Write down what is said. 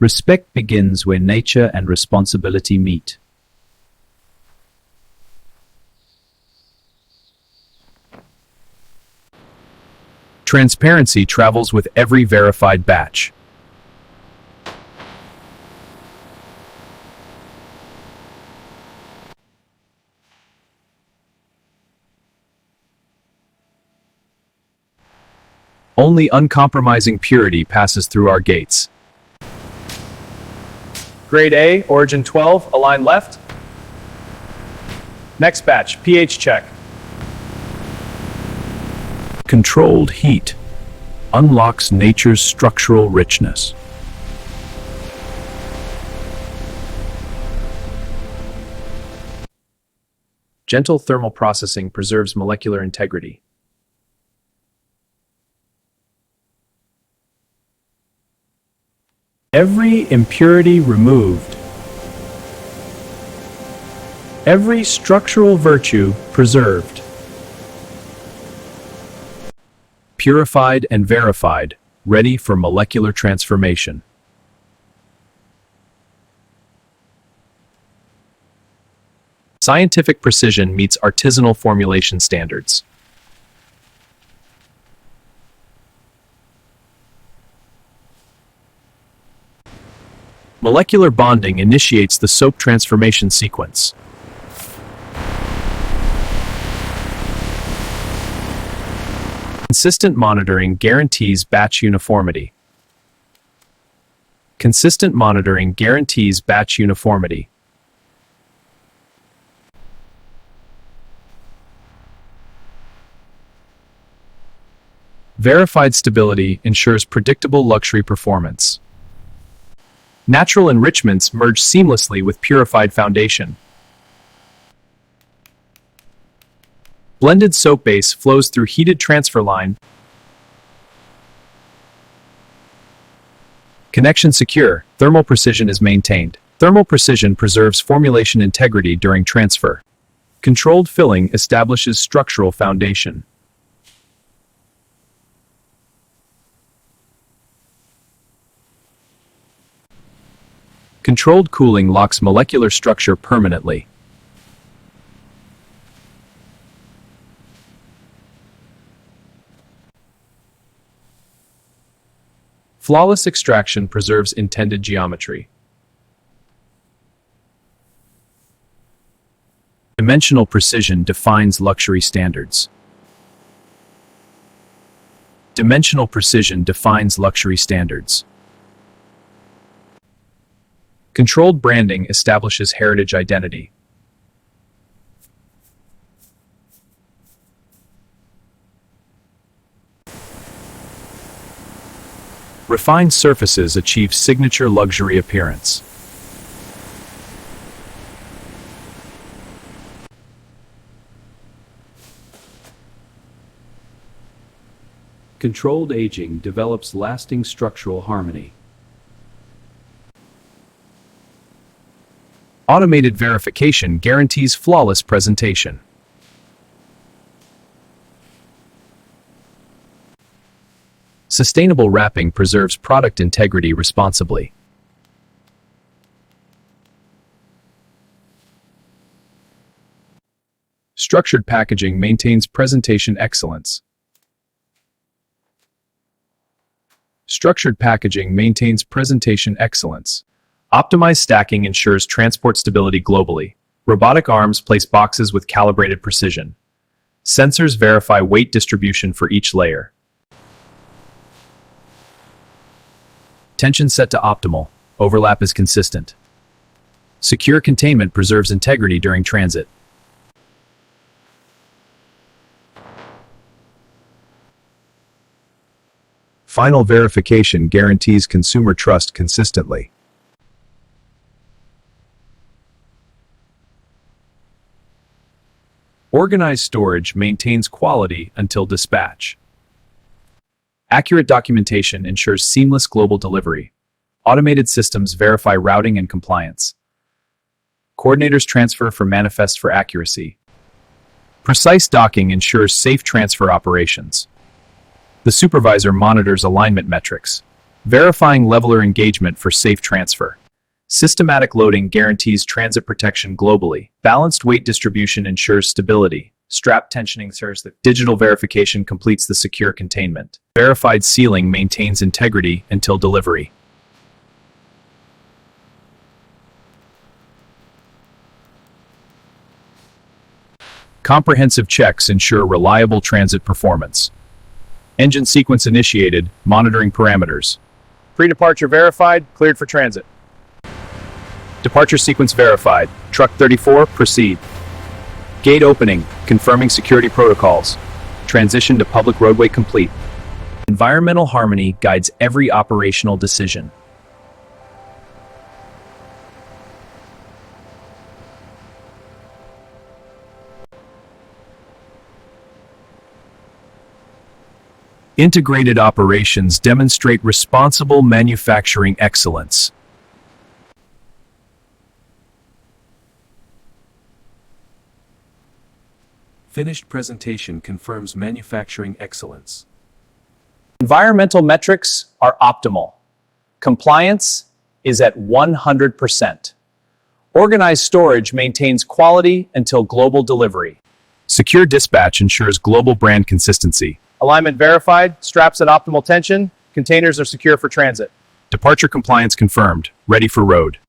Respect begins where nature and responsibility meet. Transparency travels with every verified batch. Only uncompromising purity passes through our gates. Grade A, origin 12, align left. Next batch, pH check. Controlled heat unlocks nature's structural richness. Gentle thermal processing preserves molecular integrity. Every impurity removed. Every structural virtue preserved. Purified and verified, ready for molecular transformation. Scientific precision meets artisanal formulation standards. Molecular bonding initiates the soap transformation sequence. Consistent monitoring guarantees batch uniformity. Consistent monitoring guarantees batch uniformity. Verified stability ensures predictable luxury performance. Natural enrichments merge seamlessly with purified foundation. Blended soap base flows through heated transfer line. Connection secure. Thermal precision is maintained. Thermal precision preserves formulation integrity during transfer. Controlled filling establishes structural foundation. Controlled cooling locks molecular structure permanently. Flawless extraction preserves intended geometry. Dimensional precision defines luxury standards. Dimensional precision defines luxury standards. Controlled branding establishes heritage identity. Refined surfaces achieve signature luxury appearance. Controlled aging develops lasting structural harmony. Automated verification guarantees flawless presentation. Sustainable wrapping preserves product integrity responsibly. Structured packaging maintains presentation excellence. Structured packaging maintains presentation excellence. Optimized stacking ensures transport stability globally. Robotic arms place boxes with calibrated precision. Sensors verify weight distribution for each layer. Tension set to optimal. Overlap is consistent. Secure containment preserves integrity during transit. Final verification guarantees consumer trust consistently. Organized storage maintains quality until dispatch. Accurate documentation ensures seamless global delivery. Automated systems verify routing and compliance. Coordinators transfer for manifest for accuracy. Precise docking ensures safe transfer operations. The supervisor monitors alignment metrics. Verifying leveler engagement for safe transfer. Systematic loading guarantees transit protection globally. Balanced weight distribution ensures stability. Strap tensioning ensures that digital verification completes the secure containment. Verified sealing maintains integrity until delivery. Comprehensive checks ensure reliable transit performance. Engine sequence initiated, monitoring parameters. Pre-departure verified, cleared for transit. Departure sequence verified. Truck 34, proceed. Gate opening, confirming security protocols. Transition to public roadway complete. Environmental harmony guides every operational decision. Integrated operations demonstrate responsible manufacturing excellence. Finished presentation confirms manufacturing excellence. Environmental metrics are optimal. Compliance is at 100%. Organized storage maintains quality until global delivery. Secure dispatch ensures global brand consistency. Alignment verified, straps at optimal tension, containers are secure for transit. Departure compliance confirmed, ready for road.